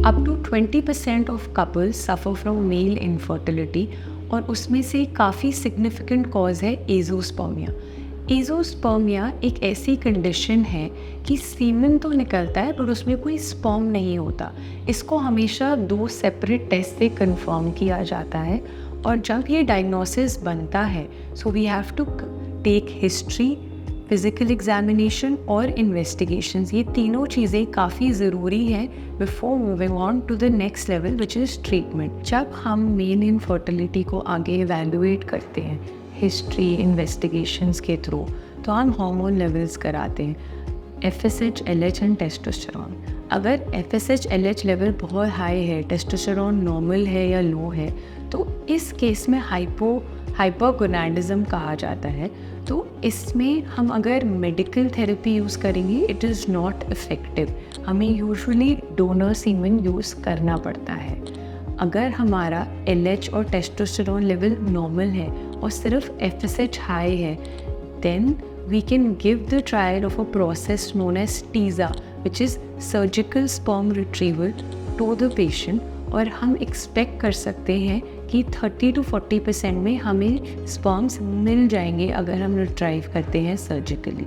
Up to 20% off couples suffer from male infertility और उसमें से काफ़ी सिग्निफिकेंट कॉज है एज़ोस्पर्मिया। एज़ोस्पर्मिया एक ऐसी कंडीशन है कि सीमेन तो निकलता है पर उसमें कोई स्पर्म नहीं होता। इसको हमेशा 2 सेपरेट टेस्ट से कंफर्म किया जाता है और जब ये डायग्नोसिस बनता है so we have to take history, physical examination और इन्वेस्टिगेशंस। ये तीनों चीज़ें काफ़ी ज़रूरी हैं before moving on to the next level which is treatment. जब हम मेल इनफर्टिलिटी को आगे एवेलुएट करते हैं हिस्ट्री, इन्वेस्टिगेशंस के थ्रू, तो हम हार्मोन लेवल्स कराते हैं FSH, LH एंड टेस्टोस्टेरोन। अगर FSH, LH लेवल बहुत हाई है, टेस्टोस्टेरोन नॉर्मल है या लो है, तो इस केस में हाइपोगोनाडिज्म कहा जाता है। तो इसमें हम अगर मेडिकल थेरेपी यूज़ करेंगे इट इज़ नॉट इफ़ेक्टिव। हमें यूजुअली डोनर सीमेन यूज़ करना पड़ता है। अगर हमारा LH और टेस्टोस्टेरोन लेवल नॉर्मल है और सिर्फ FSH हाई है, then we can give the trial of a process known as TISA, which is surgical sperm retrieval to the patient, और हम एक्सपेक्ट कर सकते हैं कि 30 to 40% में हमें स्पर्म्स मिल जाएंगे अगर हम रिट्राइव करते हैं सर्जिकली।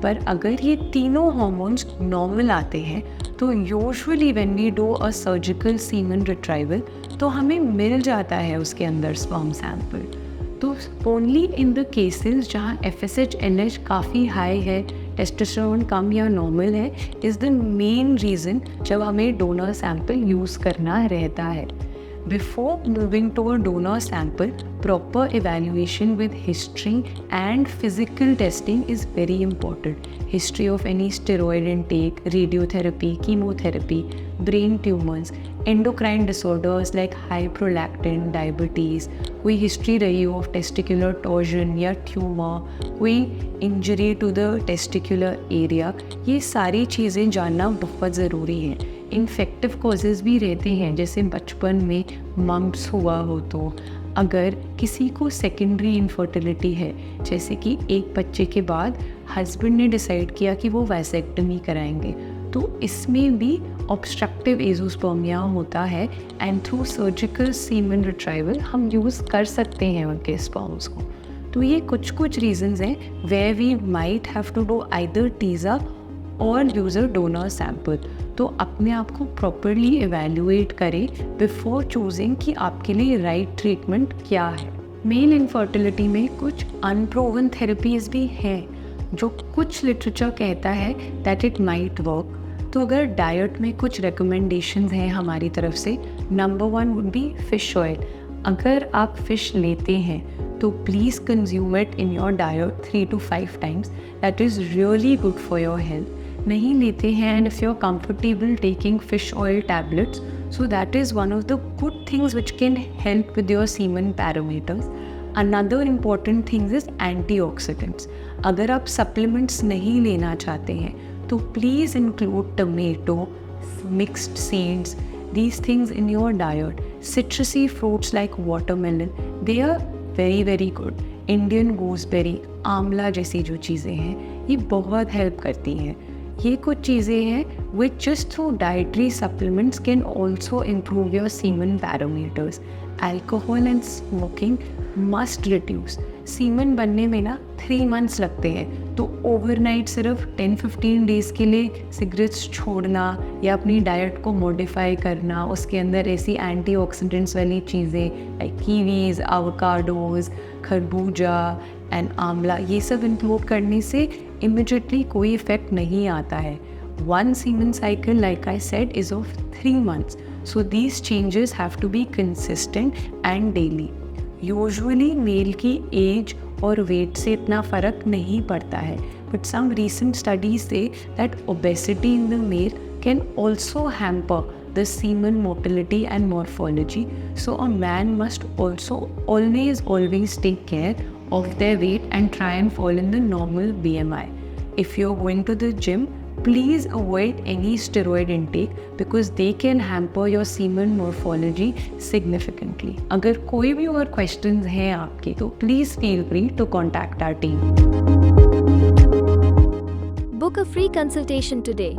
पर अगर ये तीनों हार्मोन्स नॉर्मल आते हैं तो usually when we do a surgical semen retrieval तो हमें मिल जाता है उसके अंदर स्पर्म सैंपल। तो ओनली इन द केसेस जहाँ FSH, LH काफ़ी हाई है, टेस्टोस्टेरोन कम या नॉर्मल है, इज़ द मेन रीज़न जब हमें डोनर सैंपल यूज़ करना रहता है। Before moving to a donor sample, proper evaluation with history and physical testing is very important. History of any steroid intake, radiotherapy, chemotherapy, brain tumors, endocrine disorders like high prolactin, diabetes, कोई history रही हो of testicular torsion या tumour, कोई injury to the testicular area, ये सारी चीज़ें जानना बहुत ज़रूरी है। इन्फेक्टिव कॉजेज़ भी रहते हैं, जैसे बचपन में मम्प्स हुआ हो तो, अगर किसी को सेकेंडरी इनफर्टिलिटी है, जैसे कि एक बच्चे के बाद हस्बैंड ने डिसाइड किया कि वो वैसेक्टमी कराएंगे, तो इसमें भी ऑब्स्ट्रक्टिव एज़ोस्पर्मिया होता है and through surgical semen retrieval हम यूज़ कर सकते हैं उनके स्पर्म्स को। तो ये कुछ रीजंस हैं where we might have to do either TESA और यूज़ अ डोनर सैंपल। तो अपने आप को प्रॉपरली एवेल्युएट करें बिफोर चूजिंग कि आपके लिए राइट ट्रीटमेंट क्या है। मेल इनफर्टिलिटी में कुछ अनप्रूवन थेरेपीज़ भी हैं जो कुछ लिटरेचर कहता है दैट इट माइट वर्क। तो अगर डाइट में कुछ रिकमेंडेशंस हैं हमारी तरफ से, number 1 would be fish oil. अगर आप फ़िश लेते हैं तो please consume it in your diet 3 to 5 times, that is really good for your health. नहीं लेते हैं and if you are comfortable taking fish oil tablets, so that is one of the good things which can help with your semen parameters. Another important thing is antioxidants. अगर आप supplements नहीं लेना चाहते हैं तो please include tomato, mixed seeds, these things in your diet. Citrusy fruits like watermelon, they are very very good. Indian gooseberry, आंवला जैसी जो चीज़ें हैं ये बहुत हेल्प करती हैं। ये कुछ चीज़ें हैं which just through dietary supplements can also improve your semen parameters. Alcohol and smoking must reduce. Semen बनने में ना 3 months लगते हैं, तो ओवरनाइट सिर्फ 10-15 डेज़ के लिए सिगरेट्स छोड़ना या अपनी डाइट को मॉडिफाई करना, उसके अंदर ऐसी एंटीऑक्सीडेंट्स वाली चीज़ें लाइक कीवीज़, एवोकाडोज़, खरबूजा एंड आंवला, ये सब इंक्लूड करने से इमिडिएटली कोई इफ़ेक्ट नहीं आता है। One semen cycle, like I said, is of 3 months. So these changes have to be consistent and daily. Usually male की एज और वेट से इतना फ़र्क नहीं पड़ता है, but some recent studies say that obesity in the male can also hamper the semen motility and morphology. So a man must also always take care of their weight and try and fall in the normal BMI. If you're going to the gym, please avoid any steroid intake because they can hamper your semen morphology significantly. अगर कोई भी और questions हैं आपके तो please feel free to contact our team. Book a free consultation today.